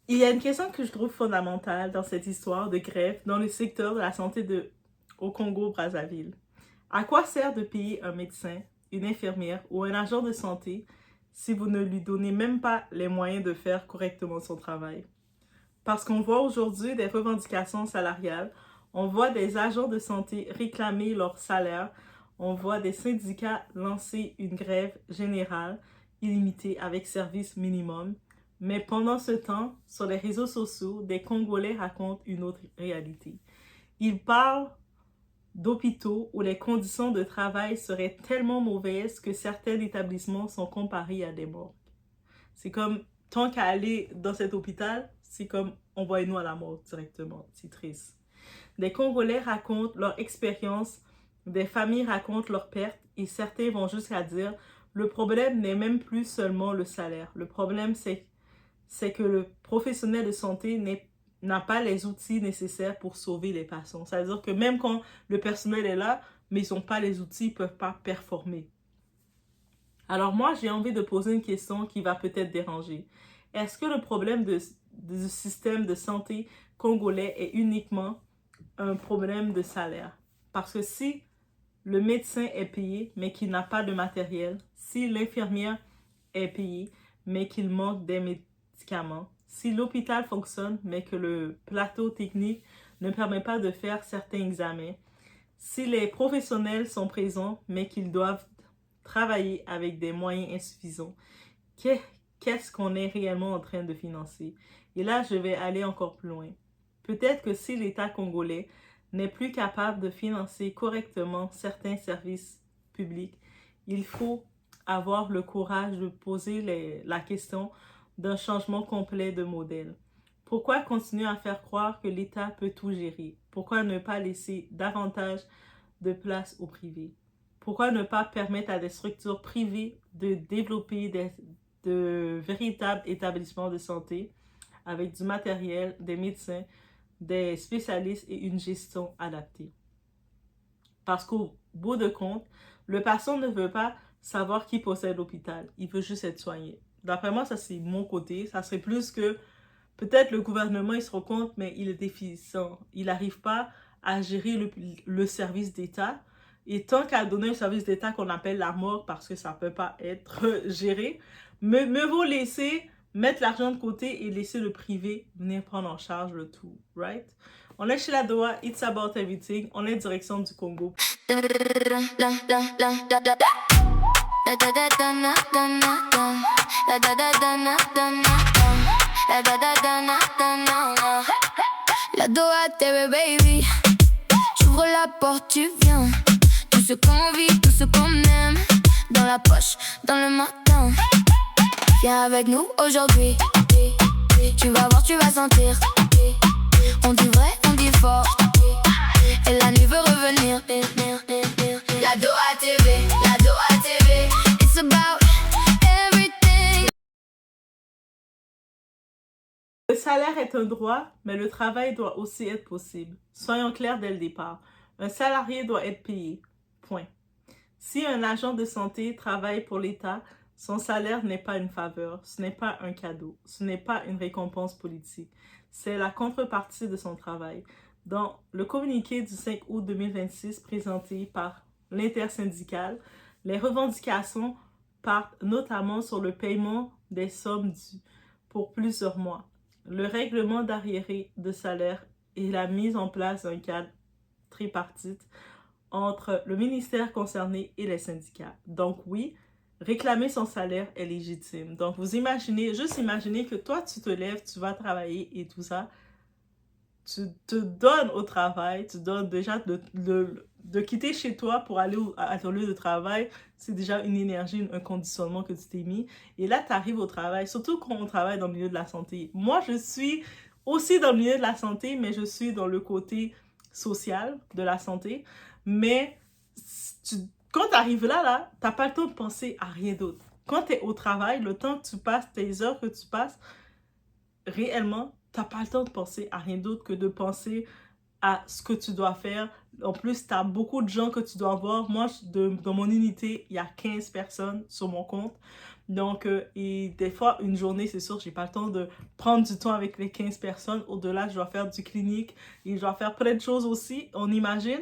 Il y a une question que je trouve fondamentale dans cette histoire de grève dans le secteur de la santé au Congo-Brazzaville. À quoi sert de payer un médecin, une infirmière ou un agent de santé si vous ne lui donnez même pas les moyens de faire correctement son travail? Parce qu'on voit aujourd'hui des revendications salariales, on voit des agents de santé réclamer leur salaire, on voit des syndicats lancer une grève générale illimitée avec service minimum. Mais pendant ce temps, sur les réseaux sociaux, des Congolais racontent une autre réalité. Ils parlent d'hôpitaux où les conditions de travail seraient tellement mauvaises que certains établissements sont comparés à des morgues. C'est comme, tant qu'à aller dans cet hôpital, c'est comme, envoyez-nous à la mort directement. C'est triste. Des Congolais racontent leur expérience, des familles racontent leurs pertes et certains vont jusqu'à dire, le problème n'est même plus seulement le salaire. Le problème, c'est que le professionnel de santé n'a pas les outils nécessaires pour sauver les patients. C'est-à-dire que même quand le personnel est là, mais ils n'ont pas les outils, ils ne peuvent pas performer. Alors moi, j'ai envie de poser une question qui va peut-être déranger. Est-ce que le problème du système de santé congolais est uniquement un problème de salaire? Parce que si le médecin est payé, mais qu'il n'a pas de matériel, si l'infirmière est payée, mais qu'il manque des médicaments, si l'hôpital fonctionne, mais que le plateau technique ne permet pas de faire certains examens, si les professionnels sont présents, mais qu'ils doivent travailler avec des moyens insuffisants, qu'est-ce qu'on est réellement en train de financer? Et là, je vais aller encore plus loin. Peut-être que si l'État congolais n'est plus capable de financer correctement certains services publics, il faut avoir le courage de poser la question d'un changement complet de modèle. Pourquoi continuer à faire croire que l'État peut tout gérer? Pourquoi ne pas laisser davantage de place au privé? Pourquoi ne pas permettre à des structures privées de développer de véritables établissements de santé avec du matériel, des médecins, des spécialistes et une gestion adaptée? Parce qu'au bout de compte, le patient ne veut pas savoir qui possède l'hôpital. Il veut juste être soigné. D'après moi, ça c'est mon côté. Ça serait plus que peut-être le gouvernement, il se rend compte, mais il est déficient. Il n'arrive pas à gérer le service d'État. Et tant qu'à donner un service d'État qu'on appelle la mort parce que ça ne peut pas être géré, me vaut laisser mettre l'argent de côté et laisser le privé venir prendre en charge le tout, right? On est chez la Doha, It's About Everything, on est direction du Congo. La Doha TV baby, j'ouvre la porte, tu viens. Tout ce qu'on vit, tout ce qu'on aime, dans la poche, dans le matin. Viens avec nous aujourd'hui. Tu vas voir, tu vas sentir. On dit vrai, on dit fort. Et la nuit veut revenir. La Doha TV, la Doha TV. It's about everything. Le salaire est un droit, mais le travail doit aussi être possible. Soyons clairs dès le départ. Un salarié doit être payé. Point. Si un agent de santé travaille pour l'État, son salaire n'est pas une faveur, ce n'est pas un cadeau, ce n'est pas une récompense politique. C'est la contrepartie de son travail. Dans le communiqué du 5 août 2026 présenté par l'intersyndicale, les revendications partent notamment sur le paiement des sommes dues pour plusieurs mois, le règlement d'arriérés de salaire et la mise en place d'un cadre tripartite entre le ministère concerné et les syndicats. Donc oui, réclamer son salaire est légitime. Donc vous imaginez, juste imaginez que toi tu te lèves, tu vas travailler et tout ça, tu te donnes au travail, tu donnes déjà de quitter chez toi pour aller à ton lieu de travail, c'est déjà une énergie, un conditionnement que tu t'es mis. Et là, tu arrives au travail, surtout quand on travaille dans le milieu de la santé. Moi, je suis aussi dans le milieu de la santé, mais je suis dans le côté social de la santé. Mais quand tu arrives là, tu n'as pas le temps de penser à rien d'autre. Quand tu es au travail, le temps que tu passes, tes heures que tu passes, réellement, tu n'as pas le temps de penser à rien d'autre que de penser à ce que tu dois faire. En plus, tu as beaucoup de gens que tu dois voir. Moi, dans mon unité, il y a 15 personnes sur mon compte. Donc, et des fois, une journée, c'est sûr, j'ai pas le temps de prendre du temps avec les 15 personnes. Au-delà, je dois faire du clinique et je dois faire plein de choses aussi, on imagine.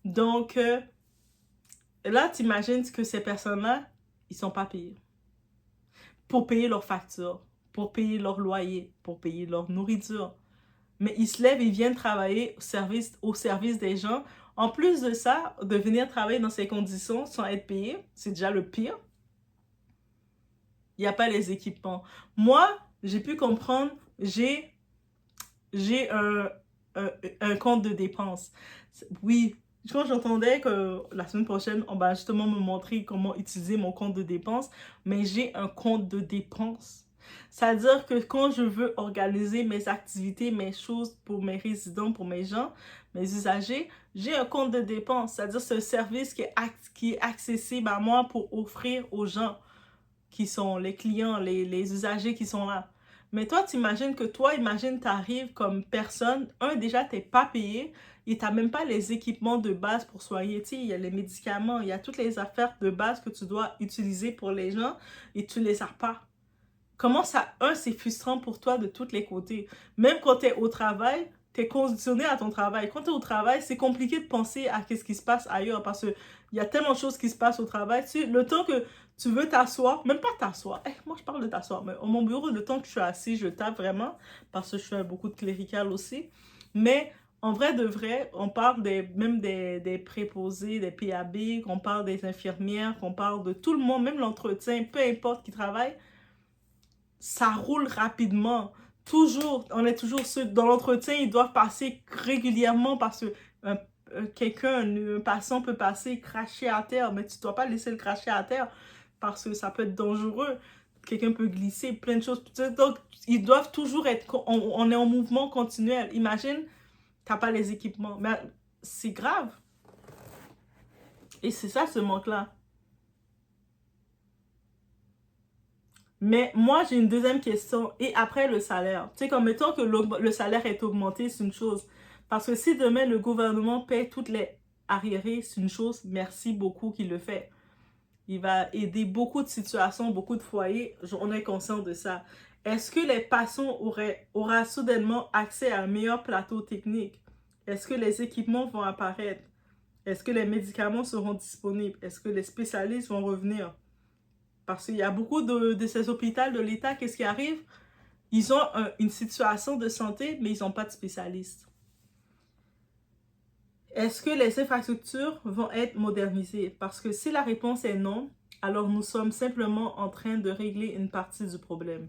Donc, là, tu imagines que ces personnes-là, ils sont pas payés. Pour payer leurs factures, pour payer leur loyer, pour payer leur nourriture. Mais ils se lèvent et ils viennent travailler au service des gens. En plus de ça, de venir travailler dans ces conditions sans être payé, c'est déjà le pire. Il n'y a pas les équipements. Moi, j'ai pu comprendre, j'ai un compte de dépenses. Oui, quand j'entendais que la semaine prochaine, on va justement me montrer comment utiliser mon compte de dépenses, mais j'ai un compte de dépenses. C'est-à-dire que quand je veux organiser mes activités, mes choses pour mes résidents, pour mes gens, mes usagers, j'ai un compte de dépenses. C'est-à-dire ce service qui est accessible à moi pour offrir aux gens qui sont les clients, les usagers qui sont là. Mais toi, imagine, tu arrives comme personne, déjà, tu n'es pas payé et tu n'as même pas les équipements de base pour soigner. Tu sais, il y a les médicaments, il y a toutes les affaires de base que tu dois utiliser pour les gens et tu ne les as pas. Comment ça, c'est frustrant pour toi de tous les côtés. Même quand tu es au travail, tu es conditionné à ton travail. Quand tu es au travail, c'est compliqué de penser à ce qui se passe ailleurs parce qu'il y a tellement de choses qui se passent au travail. Le temps que tu veux t'asseoir, même pas t'asseoir. Moi, je parle de t'asseoir, mais au mon bureau, le temps que je suis assis, je tape vraiment parce que je fais beaucoup de clérical aussi. Mais en vrai de vrai, on parle même des préposés, des PAB, qu'on parle des infirmières, qu'on parle de tout le monde, même l'entretien, peu importe qui travaille. Ça roule rapidement. Toujours, on est toujours ceux dans l'entretien, ils doivent passer régulièrement parce que un patient peut passer, cracher à terre, mais tu ne dois pas laisser le cracher à terre parce que ça peut être dangereux. Quelqu'un peut glisser, plein de choses. Donc, ils doivent toujours être, on est en mouvement continuel. Imagine, tu n'as pas les équipements. Mais c'est grave. Et c'est ça, ce manque-là. Mais moi, j'ai une deuxième question. Et après, le salaire. Tu sais, comme mettons que le salaire est augmenté, c'est une chose. Parce que si demain, le gouvernement paie toutes les arriérés, c'est une chose. Merci beaucoup qu'il le fait. Il va aider beaucoup de situations, beaucoup de foyers. On est conscient de ça. Est-ce que les patients auront soudainement accès à un meilleur plateau technique? Est-ce que les équipements vont apparaître? Est-ce que les médicaments seront disponibles? Est-ce que les spécialistes vont revenir? Parce qu'il y a beaucoup de ces hôpitaux de l'État, qu'est-ce qui arrive? Ils ont une situation de santé, mais ils n'ont pas de spécialistes. Est-ce que les infrastructures vont être modernisées? Parce que si la réponse est non, alors nous sommes simplement en train de régler une partie du problème.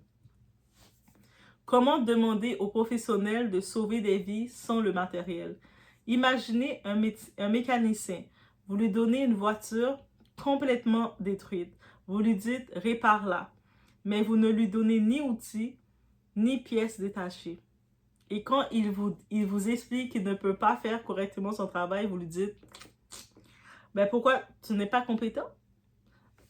Comment demander aux professionnels de sauver des vies sans le matériel? Imaginez un mécanicien. Vous lui donnez une voiture complètement détruite. Vous lui dites « répare-la ». Mais vous ne lui donnez ni outils, ni pièces détachées. Et quand il vous explique qu'il ne peut pas faire correctement son travail, vous lui dites « ben pourquoi tu n'es pas compétent ?»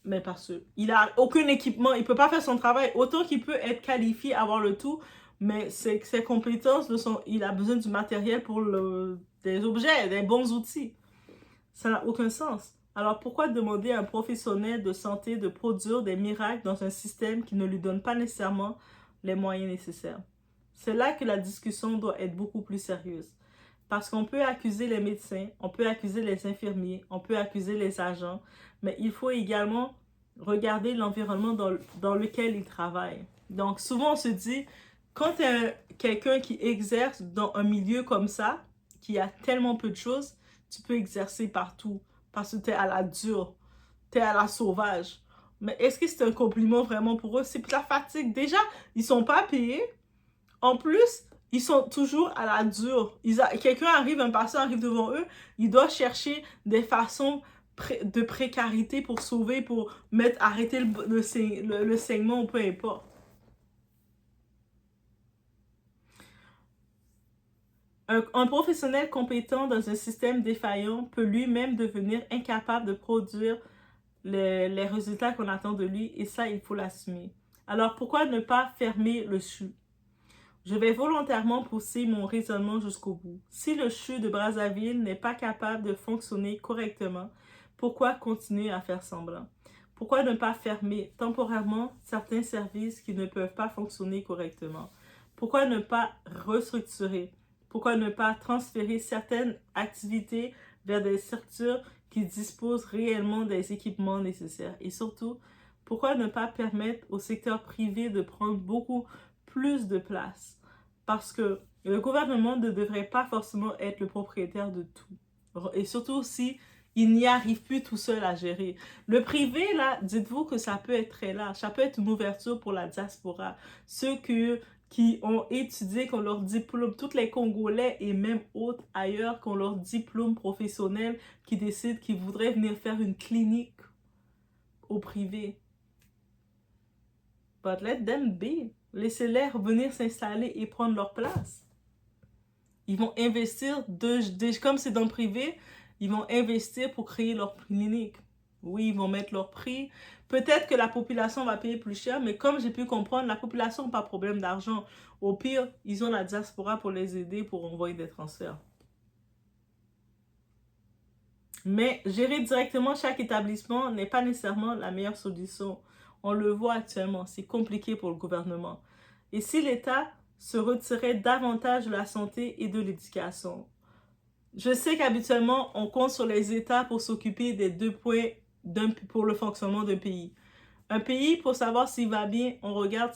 Mais parce qu'il n'a aucun équipement, il ne peut pas faire son travail. Autant qu'il peut être qualifié, avoir le tout, mais ses compétences, il a besoin du matériel pour des objets, des bons outils. Ça n'a aucun sens. Alors pourquoi demander à un professionnel de santé de produire des miracles dans un système qui ne lui donne pas nécessairement les moyens nécessaires? C'est là que la discussion doit être beaucoup plus sérieuse. Parce qu'on peut accuser les médecins, on peut accuser les infirmiers, on peut accuser les agents, mais il faut également regarder l'environnement dans lequel ils travaillent. Donc souvent on se dit, quand tu es quelqu'un qui exerce dans un milieu comme ça, qui a tellement peu de choses, tu peux exercer partout parce que tu es à la dure, tu es à la sauvage. Mais est-ce que c'est un compliment vraiment pour eux? C'est pour la fatigue. Déjà, ils ne sont pas payés. En plus, ils sont toujours à la dure. Un patient arrive devant eux, ils doivent chercher des façons de précarité pour sauver, pour arrêter le saignement ou peu importe. Un professionnel compétent dans un système défaillant peut lui-même devenir incapable de produire les résultats qu'on attend de lui et ça, il faut l'assumer. Alors, pourquoi ne pas fermer le CHU? Je vais volontairement pousser mon raisonnement jusqu'au bout. Si le CHU de Brazzaville n'est pas capable de fonctionner correctement, pourquoi continuer à faire semblant? Pourquoi ne pas fermer temporairement certains services qui ne peuvent pas fonctionner correctement? Pourquoi ne pas restructurer? Pourquoi ne pas transférer certaines activités vers des structures qui disposent réellement des équipements nécessaires? Et surtout, pourquoi ne pas permettre au secteur privé de prendre beaucoup plus de place? Parce que le gouvernement ne devrait pas forcément être le propriétaire de tout. Et surtout si il n'y arrive plus tout seul à gérer. Le privé, là, dites-vous que ça peut être très large. Ça peut être une ouverture pour la diaspora. Ceux qui ont étudié, qui ont leur diplôme, tous les Congolais et même autres ailleurs, qui ont leur diplôme professionnel, qui décident qu'ils voudraient venir faire une clinique au privé. But let them be. Laissez-les venir s'installer et prendre leur place. Ils vont investir, comme c'est dans le privé, ils vont investir pour créer leur clinique. Oui, ils vont mettre leur prix. Peut-être que la population va payer plus cher, mais comme j'ai pu comprendre, la population n'a pas de problème d'argent. Au pire, ils ont la diaspora pour les aider, pour envoyer des transferts. Mais gérer directement chaque établissement n'est pas nécessairement la meilleure solution. On le voit actuellement, c'est compliqué pour le gouvernement. Et si l'État se retirait davantage de la santé et de l'éducation? Je sais qu'habituellement, on compte sur les États pour s'occuper des 2 points pour le fonctionnement d'un pays. Un pays, pour savoir s'il va bien, on regarde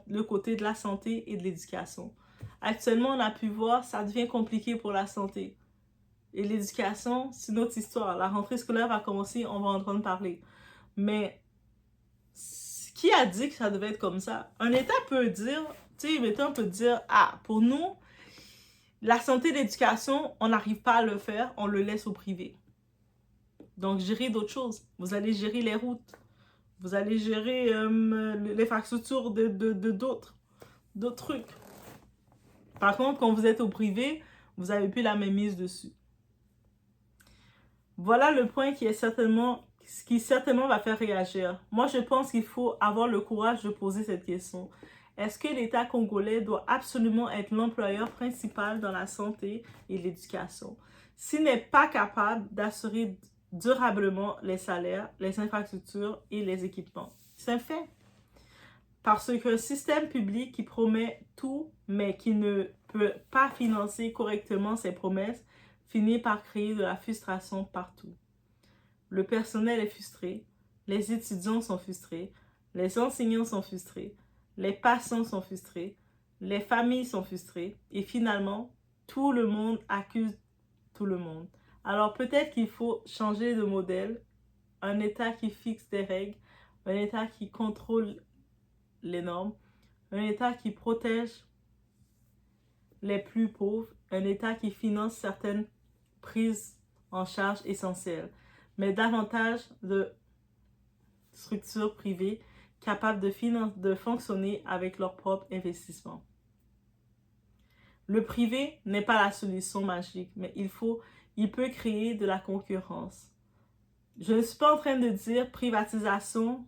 le côté de la santé et de l'éducation. Actuellement, on a pu voir, ça devient compliqué pour la santé. Et l'éducation, c'est notre histoire. La rentrée scolaire va commencer, on va en entendre parler. Mais qui a dit que ça devait être comme ça? Un État peut dire, tu sais, mettons, on peut dire, ah, pour nous, la santé et l'éducation, on n'arrive pas à le faire, on le laisse au privé. Donc, gérer d'autres choses. Vous allez gérer les routes. Vous allez gérer les infrastructures de d'autres trucs. Par contre, quand vous êtes au privé, vous n'avez plus la même mise dessus. Voilà le point qui certainement va faire réagir. Moi, je pense qu'il faut avoir le courage de poser cette question. Est-ce que l'État congolais doit absolument être l'employeur principal dans la santé et l'éducation? S'il n'est pas capable d'assurer durablement les salaires, les infrastructures et les équipements. C'est un fait. Parce qu'un système public qui promet tout, mais qui ne peut pas financer correctement ses promesses, finit par créer de la frustration partout. Le personnel est frustré, les étudiants sont frustrés, les enseignants sont frustrés, les patients sont frustrés, les familles sont frustrées et finalement, tout le monde accuse tout le monde. Alors peut-être qu'il faut changer de modèle, un État qui fixe des règles, un État qui contrôle les normes, un État qui protège les plus pauvres, un État qui finance certaines prises en charge essentielles, mais davantage de structures privées capables de fonctionner avec leur propre investissement. Le privé n'est pas la solution magique, mais il peut créer de la concurrence. Je ne suis pas en train de dire privatisons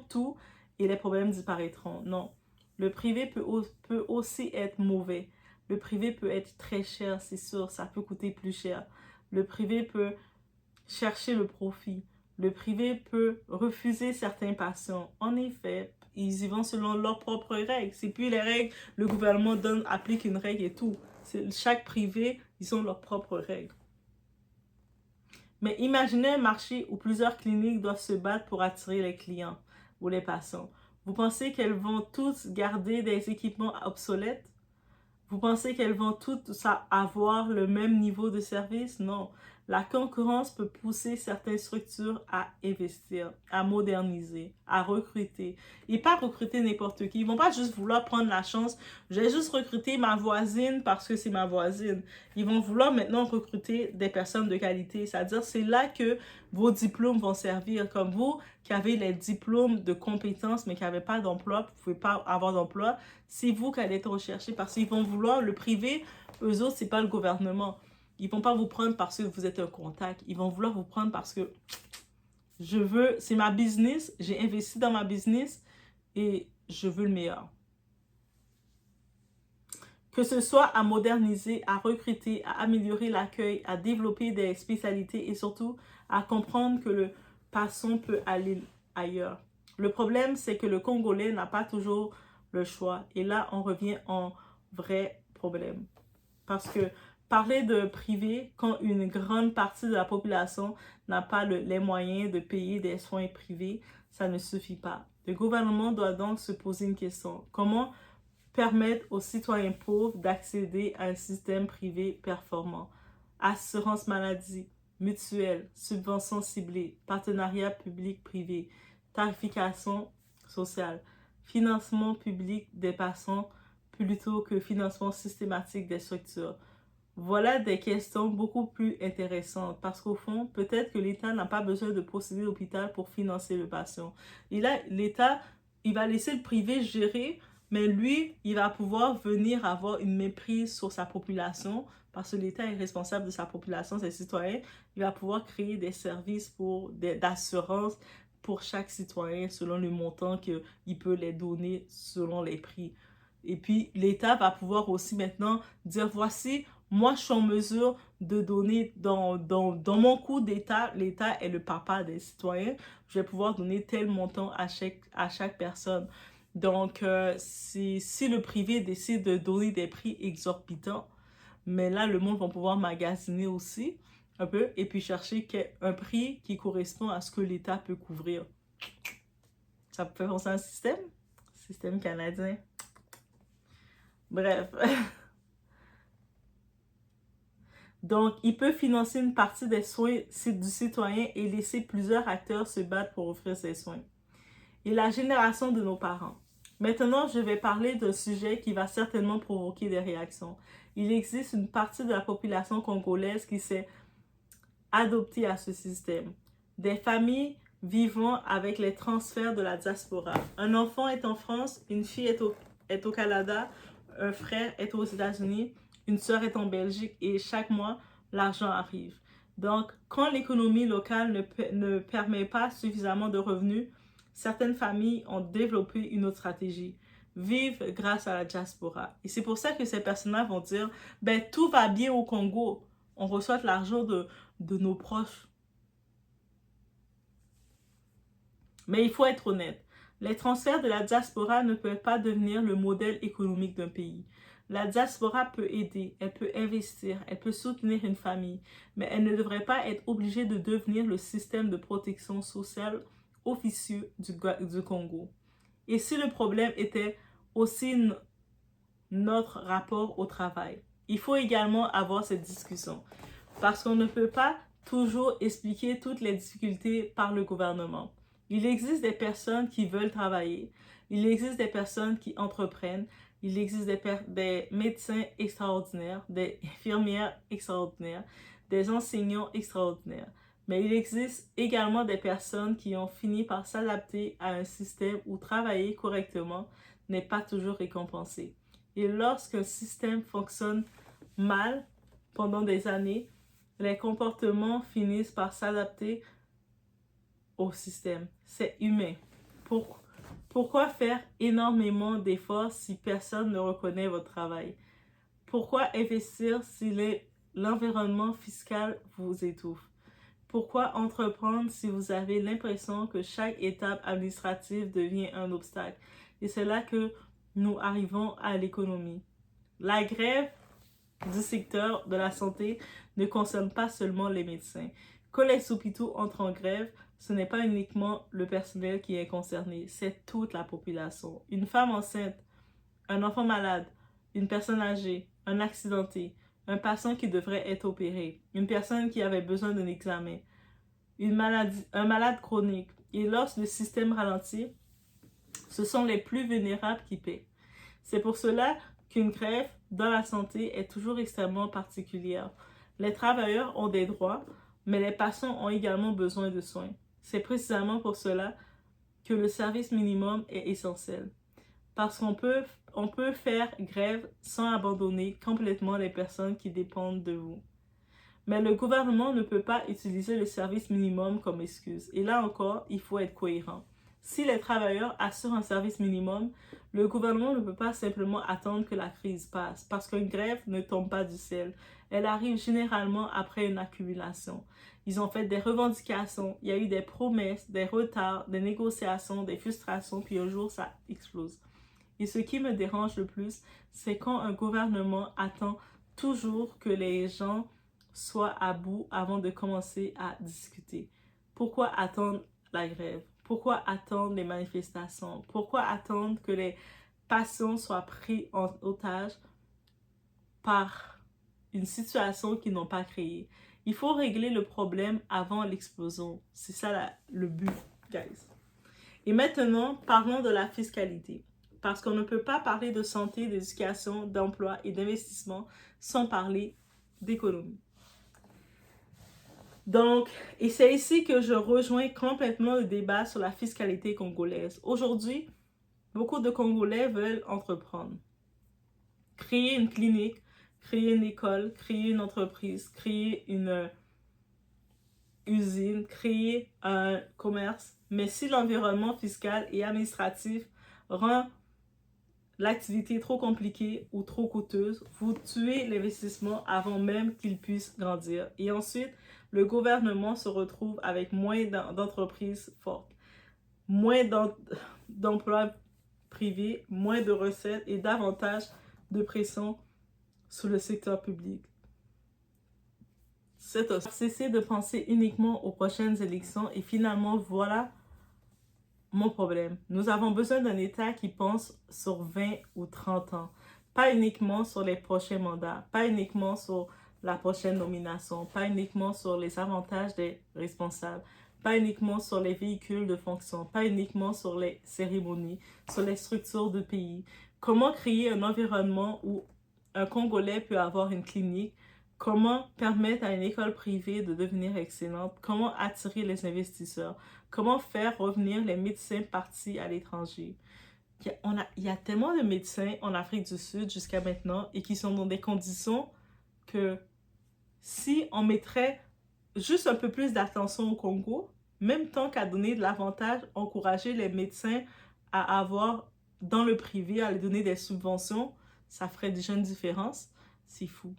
tout et les problèmes disparaîtront. Non, le privé peut aussi être mauvais. Le privé peut être très cher, c'est sûr, ça peut coûter plus cher. Le privé peut chercher le profit. Le privé peut refuser certains patients. En effet, ils y vont selon leurs propres règles. C'est plus les règles, le gouvernement applique une règle et tout. Chaque privé, ils ont leurs propres règles. Mais imaginez un marché où plusieurs cliniques doivent se battre pour attirer les clients ou les patients. Vous pensez qu'elles vont toutes garder des équipements obsolètes? Vous pensez qu'elles vont toutes avoir le même niveau de service? Non. La concurrence peut pousser certaines structures à investir, à moderniser, à recruter. Et pas recruter n'importe qui. Ils ne vont pas juste vouloir prendre la chance. Je vais juste recruter ma voisine parce que c'est ma voisine. Ils vont vouloir maintenant recruter des personnes de qualité. C'est-à-dire, c'est là que vos diplômes vont servir. Comme vous qui avez les diplômes de compétences mais qui n'avez pas d'emploi, vous ne pouvez pas avoir d'emploi. C'est vous qui allez être recherché parce qu'ils vont vouloir le privé. Eux autres, ce n'est pas le gouvernement. Ils ne vont pas vous prendre parce que vous êtes un contact. Ils vont vouloir vous prendre parce que c'est ma business, j'ai investi dans ma business et je veux le meilleur. Que ce soit à moderniser, à recruter, à améliorer l'accueil, à développer des spécialités et surtout à comprendre que passion peut aller ailleurs. Le problème, c'est que le Congolais n'a pas toujours le choix. Et là, on revient en vrai problème. Parce que parler de privé quand une grande partie de la population n'a pas les moyens de payer des soins privés, ça ne suffit pas. Le gouvernement doit donc se poser une question. Comment permettre aux citoyens pauvres d'accéder à un système privé performant? Assurance maladie, mutuelle, subventions ciblées, partenariat public-privé, tarification sociale, financement public des patients plutôt que financement systématique des structures. Voilà des questions beaucoup plus intéressantes parce qu'au fond, peut-être que l'État n'a pas besoin de posséder l'hôpital pour financer le patient. Et là, l'État, il va laisser le privé gérer, mais lui, il va pouvoir venir avoir une méprise sur sa population parce que l'État est responsable de sa population, ses citoyens. Il va pouvoir créer des services d'assurance pour chaque citoyen selon le montant qu'il peut les donner selon les prix. Et puis, l'État va pouvoir aussi maintenant dire, voici, moi, je suis en mesure de donner dans mon coût d'État, l'État est le papa des citoyens, je vais pouvoir donner tel montant à chaque personne. Donc, si le privé décide de donner des prix exorbitants, mais là, le monde va pouvoir magasiner aussi un peu et puis chercher un prix qui correspond à ce que l'État peut couvrir. Ça peut faire penser à un système canadien. Bref. Donc, il peut financer une partie des soins du citoyen et laisser plusieurs acteurs se battre pour offrir ces soins. Et la génération de nos parents. Maintenant, je vais parler d'un sujet qui va certainement provoquer des réactions. Il existe une partie de la population congolaise qui s'est adoptée à ce système. Des familles vivant avec les transferts de la diaspora. Un enfant est en France, une fille est au Canada, un frère est aux États-Unis, une sœur est en Belgique et chaque mois, l'argent arrive. Donc, quand l'économie locale ne permet pas suffisamment de revenus, certaines familles ont développé une autre stratégie. Vivre grâce à la diaspora. Et c'est pour ça que ces personnes-là vont dire, ben tout va bien au Congo. On reçoit de l'argent de nos proches. Mais il faut être honnête. Les transferts de la diaspora ne peuvent pas devenir le modèle économique d'un pays. La diaspora peut aider, elle peut investir, elle peut soutenir une famille, mais elle ne devrait pas être obligée de devenir le système de protection sociale officieux du Congo. Et si le problème était aussi notre rapport au travail, il faut également avoir cette discussion parce qu'on ne peut pas toujours expliquer toutes les difficultés par le gouvernement. Il existe des personnes qui veulent travailler, il existe des personnes qui entreprennent, il existe des médecins extraordinaires, des infirmières extraordinaires, des enseignants extraordinaires. Mais il existe également des personnes qui ont fini par s'adapter à un système où travailler correctement n'est pas toujours récompensé. Et lorsqu'un système fonctionne mal pendant des années, les comportements finissent par s'adapter au système. C'est humain. Pourquoi faire énormément d'efforts si personne ne reconnaît votre travail? Pourquoi investir si l'environnement fiscal vous étouffe? Pourquoi entreprendre si vous avez l'impression que chaque étape administrative devient un obstacle? Et c'est là que nous arrivons à l'économie. La grève du secteur de la santé ne concerne pas seulement les médecins. Quand les hôpitaux entrent en grève, ce n'est pas uniquement le personnel qui est concerné, c'est toute la population. Une femme enceinte, un enfant malade, une personne âgée, un accidenté, un patient qui devrait être opéré, une personne qui avait besoin d'un examen, un malade chronique. Et lorsque le système ralentit, ce sont les plus vulnérables qui paient. C'est pour cela qu'une grève dans la santé est toujours extrêmement particulière. Les travailleurs ont des droits, mais les patients ont également besoin de soins. C'est précisément pour cela que le service minimum est essentiel. Parce qu'on peut faire grève sans abandonner complètement les personnes qui dépendent de vous. Mais le gouvernement ne peut pas utiliser le service minimum comme excuse. Et là encore, il faut être cohérent. Si les travailleurs assurent un service minimum, le gouvernement ne peut pas simplement attendre que la crise passe, parce qu'une grève ne tombe pas du ciel. Elle arrive généralement après une accumulation. Ils ont fait des revendications, il y a eu des promesses, des retards, des négociations, des frustrations, puis un jour ça explose. Et ce qui me dérange le plus, c'est quand un gouvernement attend toujours que les gens soient à bout avant de commencer à discuter. Pourquoi attendre la grève? Pourquoi attendre les manifestations? Pourquoi attendre que les passions soient prises en otage par une situation qu'ils n'ont pas créée? Il faut régler le problème avant l'explosion. C'est ça le but, guys. Et maintenant, parlons de la fiscalité. Parce qu'on ne peut pas parler de santé, d'éducation, d'emploi et d'investissement sans parler d'économie. Donc, et c'est ici que je rejoins complètement le débat sur la fiscalité congolaise. Aujourd'hui, beaucoup de Congolais veulent entreprendre. Créer une clinique, créer une école, créer une entreprise, créer une usine, créer un commerce. Mais si l'environnement fiscal et administratif rend l'activité trop compliquée ou trop coûteuse, vous tuez l'investissement avant même qu'il puisse grandir. Et ensuite, le gouvernement se retrouve avec moins d'entreprises fortes, moins d'emplois privés, moins de recettes et davantage de pression sur le secteur public. Cessez de penser uniquement aux prochaines élections et finalement, voilà mon problème. Nous avons besoin d'un État qui pense sur 20 ou 30 ans, pas uniquement sur les prochains mandats, pas uniquement sur la prochaine nomination, pas uniquement sur les avantages des responsables, pas uniquement sur les véhicules de fonction, pas uniquement sur les cérémonies, sur les structures de pays. Comment créer un environnement où un Congolais peut avoir une clinique? Comment permettre à une école privée de devenir excellente? Comment attirer les investisseurs? Comment faire revenir les médecins partis à l'étranger? Il y a tellement de médecins en Afrique du Sud jusqu'à maintenant et qui sont dans des conditions que si on mettrait juste un peu plus d'attention au Congo, même tant qu'à donner de l'avantage, encourager les médecins à avoir dans le privé, à leur donner des subventions, ça ferait déjà une différence. C'est fou.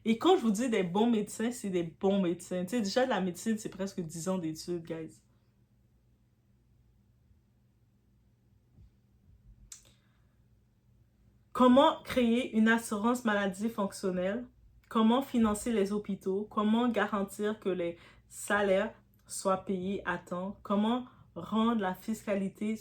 Et quand je vous dis des bons médecins, c'est des bons médecins. Tu sais, déjà, la médecine, c'est presque 10 ans d'études, guys. Comment créer une assurance maladie fonctionnelle? Comment financer les hôpitaux? Comment garantir que les salaires soient payés à temps? Comment rendre la fiscalité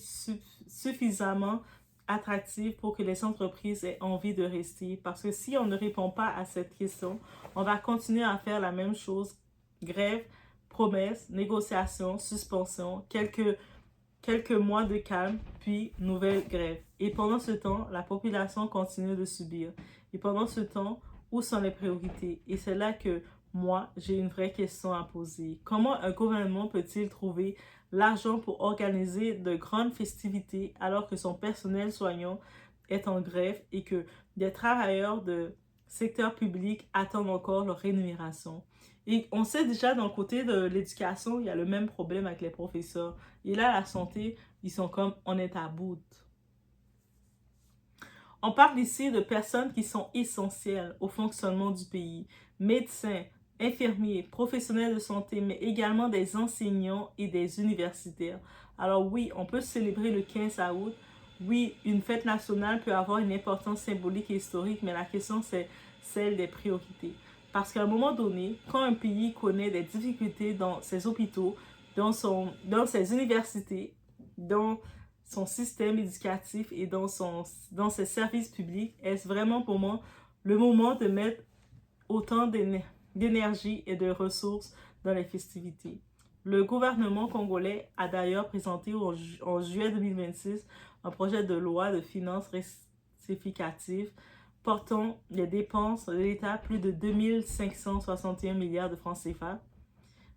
suffisamment attractive pour que les entreprises aient envie de rester? Parce que si on ne répond pas à cette question, on va continuer à faire la même chose. Grève, promesses, négociations, suspension, quelques mois de calme, puis nouvelle grève. Et pendant ce temps, la population continue de subir. Et pendant ce temps, où sont les priorités? Et c'est là que moi, j'ai une vraie question à poser. Comment un gouvernement peut-il trouver l'argent pour organiser de grandes festivités alors que son personnel soignant est en grève et que des travailleurs de secteur public attendent encore leur rémunération? Et on sait déjà, dans le côté de l'éducation, il y a le même problème avec les professeurs. Et là, la santé, ils sont comme, on est à bout. On parle ici de personnes qui sont essentielles au fonctionnement du pays. Médecins, infirmiers, professionnels de santé, mais également des enseignants et des universitaires. Alors oui, on peut célébrer le 15 août. Oui, une fête nationale peut avoir une importance symbolique et historique, mais la question, c'est celle des priorités. Parce qu'à un moment donné, quand un pays connaît des difficultés dans ses hôpitaux, dans ses universités, dans son système éducatif et dans ses services publics, est-ce vraiment pour moi le moment de mettre autant d'énergie et de ressources dans les festivités? Le gouvernement congolais a d'ailleurs présenté en juillet 2026 un projet de loi de finances rectificative portant les dépenses de l'État à plus de 2561 milliards de francs CFA.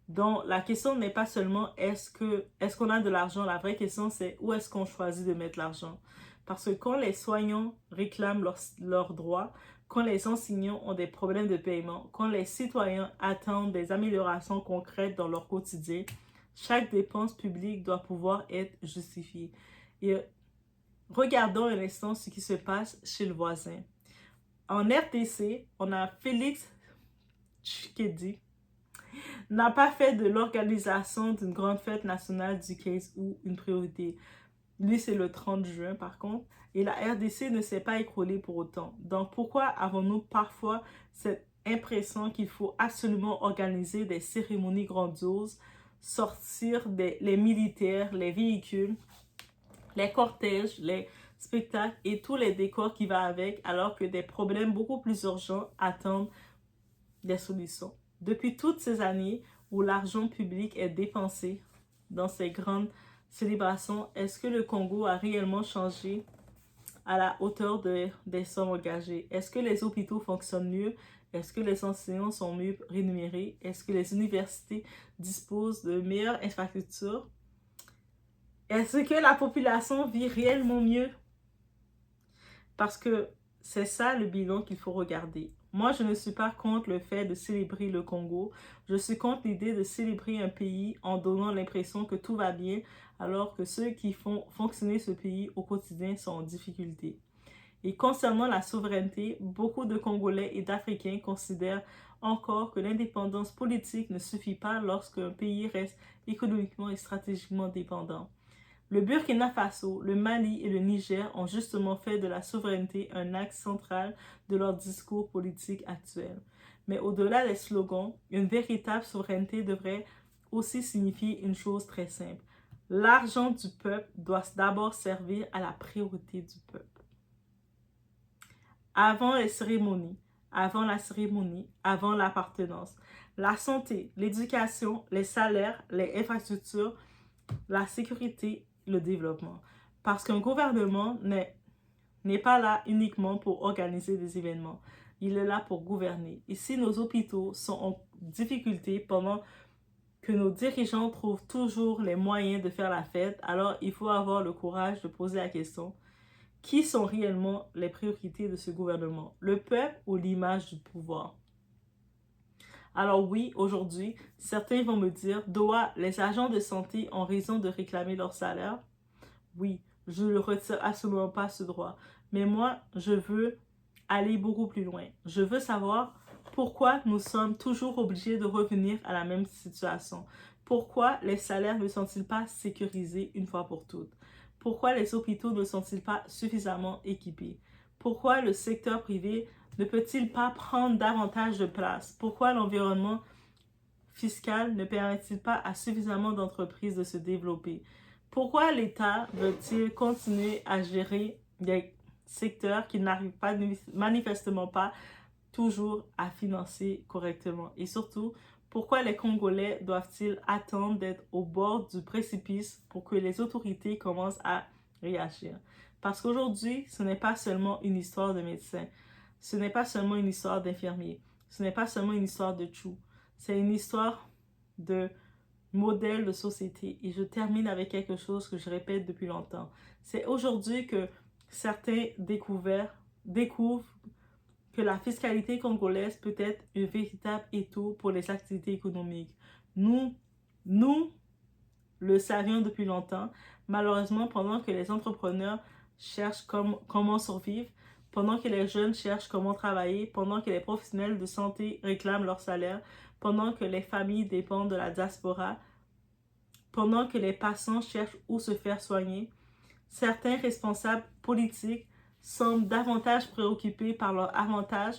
Donc, la question n'est pas seulement est-ce qu'on a de l'argent, la vraie question c'est où est-ce qu'on choisit de mettre l'argent. Parce que quand les soignants réclament leurs droits, quand les enseignants ont des problèmes de paiement, quand les citoyens attendent des améliorations concrètes dans leur quotidien, Chaque dépense publique doit pouvoir être justifiée. Et regardons un instant ce qui se passe chez le voisin. En RDC, on a Félix Tshisekedi n'a pas fait de l'organisation d'une grande fête nationale du 15 août une priorité. Lui, c'est le 30 juin, par contre. Et la RDC ne s'est pas écroulée pour autant. Donc, pourquoi avons-nous parfois cette impression qu'il faut absolument organiser des cérémonies grandioses, sortir les militaires, les véhicules, les cortèges, les spectacles et tous les décors qui vont avec, alors que des problèmes beaucoup plus urgents attendent des solutions. Depuis toutes ces années où l'argent public est dépensé dans ces grandes célébrations, est-ce que le Congo a réellement changé à la hauteur des sommes engagées? Est-ce que les hôpitaux fonctionnent mieux? Est-ce que les enseignants sont mieux rémunérés? Est-ce que les universités disposent de meilleures infrastructures? Est-ce que la population vit réellement mieux? Parce que c'est ça le bilan qu'il faut regarder. Moi, je ne suis pas contre le fait de célébrer le Congo. Je suis contre l'idée de célébrer un pays en donnant l'impression que tout va bien, alors que ceux qui font fonctionner ce pays au quotidien sont en difficulté. Et concernant la souveraineté, beaucoup de Congolais et d'Africains considèrent encore que l'indépendance politique ne suffit pas lorsqu'un pays reste économiquement et stratégiquement dépendant. Le Burkina Faso, le Mali et le Niger ont justement fait de la souveraineté un axe central de leur discours politique actuel. Mais au-delà des slogans, une véritable souveraineté devrait aussi signifier une chose très simple. L'argent du peuple doit d'abord servir à la priorité du peuple. Avant les cérémonies, avant la cérémonie, avant l'appartenance, la santé, l'éducation, les salaires, les infrastructures, la sécurité, le développement. Parce qu'un gouvernement n'est pas là uniquement pour organiser des événements. Il est là pour gouverner. Et si nos hôpitaux sont en difficulté pendant que nos dirigeants trouvent toujours les moyens de faire la fête, alors il faut avoir le courage de poser la question: qui sont réellement les priorités de ce gouvernement? Le peuple ou l'image du pouvoir? Alors oui, aujourd'hui, certains vont me dire: Doa, les agents de santé ont raison de réclamer leur salaire. Oui, je ne retire absolument pas ce droit. Mais moi, je veux aller beaucoup plus loin. Je veux savoir pourquoi nous sommes toujours obligés de revenir à la même situation. Pourquoi les salaires ne sont-ils pas sécurisés une fois pour toutes? Pourquoi les hôpitaux ne sont-ils pas suffisamment équipés? Pourquoi le secteur privé ne peut-il pas prendre davantage de place? Pourquoi l'environnement fiscal ne permet-il pas à suffisamment d'entreprises de se développer? Pourquoi l'État veut-il continuer à gérer des secteurs qui n'arrivent pas, manifestement pas toujours à financer correctement? Et surtout, pourquoi les Congolais doivent-ils attendre d'être au bord du précipice pour que les autorités commencent à réagir? Parce qu'aujourd'hui, ce n'est pas seulement une histoire de médecins, ce n'est pas seulement une histoire d'infirmiers, ce n'est pas seulement une histoire de chou, c'est une histoire de modèle de société. Et je termine avec quelque chose que je répète depuis longtemps. C'est aujourd'hui que certains découvrent que la fiscalité congolaise peut être un véritable étau pour les activités économiques. Nous le savions depuis longtemps. Malheureusement, pendant que les entrepreneurs cherchent comment survivre, pendant que les jeunes cherchent comment travailler, pendant que les professionnels de santé réclament leur salaire, pendant que les familles dépendent de la diaspora, pendant que les patients cherchent où se faire soigner, certains responsables politiques semblent davantage préoccupés par leur avantage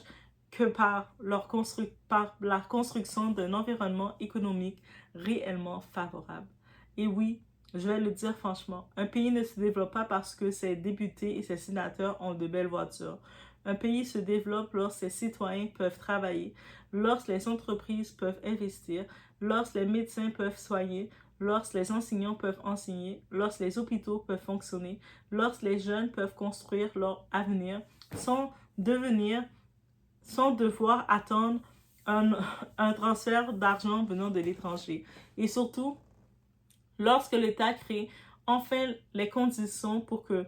que par la construction d'un environnement économique réellement favorable. Et oui, je vais le dire franchement, un pays ne se développe pas parce que ses députés et ses sénateurs ont de belles voitures. Un pays se développe lorsque ses citoyens peuvent travailler, lorsque les entreprises peuvent investir, lorsque les médecins peuvent soigner, lorsque les enseignants peuvent enseigner, lorsque les hôpitaux peuvent fonctionner, lorsque les jeunes peuvent construire leur avenir sans devoir attendre un transfert d'argent venant de l'étranger. Et surtout, lorsque l'État crée enfin les conditions pour que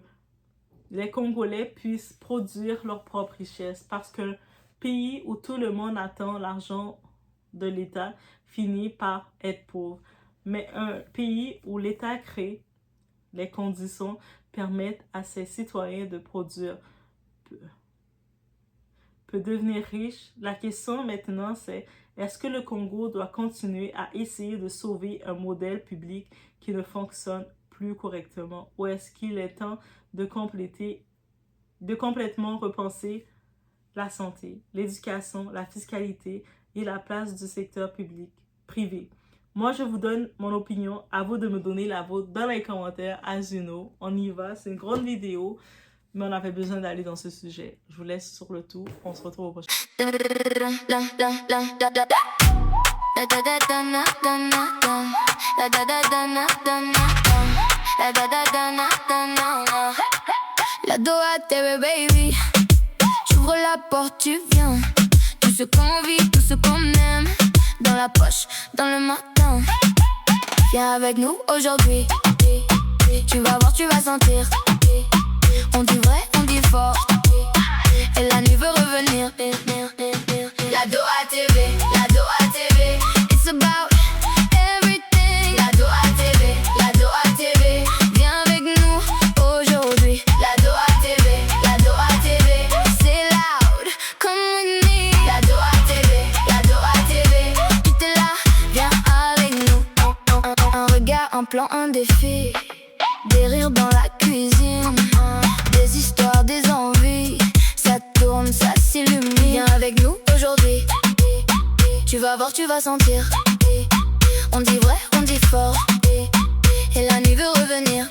les Congolais puissent produire leur propre richesse. Parce qu'un pays où tout le monde attend l'argent de l'État finit par être pauvre. mais un pays où l'État crée les conditions permettent à ses citoyens de produire peut devenir riche. La question maintenant c'est, est-ce que le Congo doit continuer à essayer de sauver un modèle public qui ne fonctionne plus correctement, ou est-ce qu'il est temps de complètement repenser la santé, l'éducation, la fiscalité et la place du secteur privé? Moi, je vous donne mon opinion. À vous de me donner la vôtre dans les commentaires. As you know, on y va. C'est une grande vidéo, mais on avait besoin d'aller dans ce sujet. Je vous laisse sur le tout. On se retrouve au prochain. La Doha TV, baby. J'ouvre la porte, tu viens. Tout ce qu'on vit, tout ce qu'on aime. Dans la poche, dans le matin. Viens avec nous aujourd'hui. Tu vas voir, tu vas sentir. On dit vrai, on dit fort. Et la nuit veut revenir. La Doha TV, la Doha TV. It's about everything. La Doha TV, la Doha TV. Viens avec nous aujourd'hui. La Doha TV, la Doha TV. C'est loud, come with me. La Doha TV, la Doha TV. Tout est là, viens avec nous. Un regard, un plan, un défi. Des rires dans la cuisine. Des histoires, des envies. Ça tourne, ça s'illumine. Viens avec nous aujourd'hui. Tu vas voir, tu vas sentir. On dit vrai, on dit fort. Et la nuit veut revenir.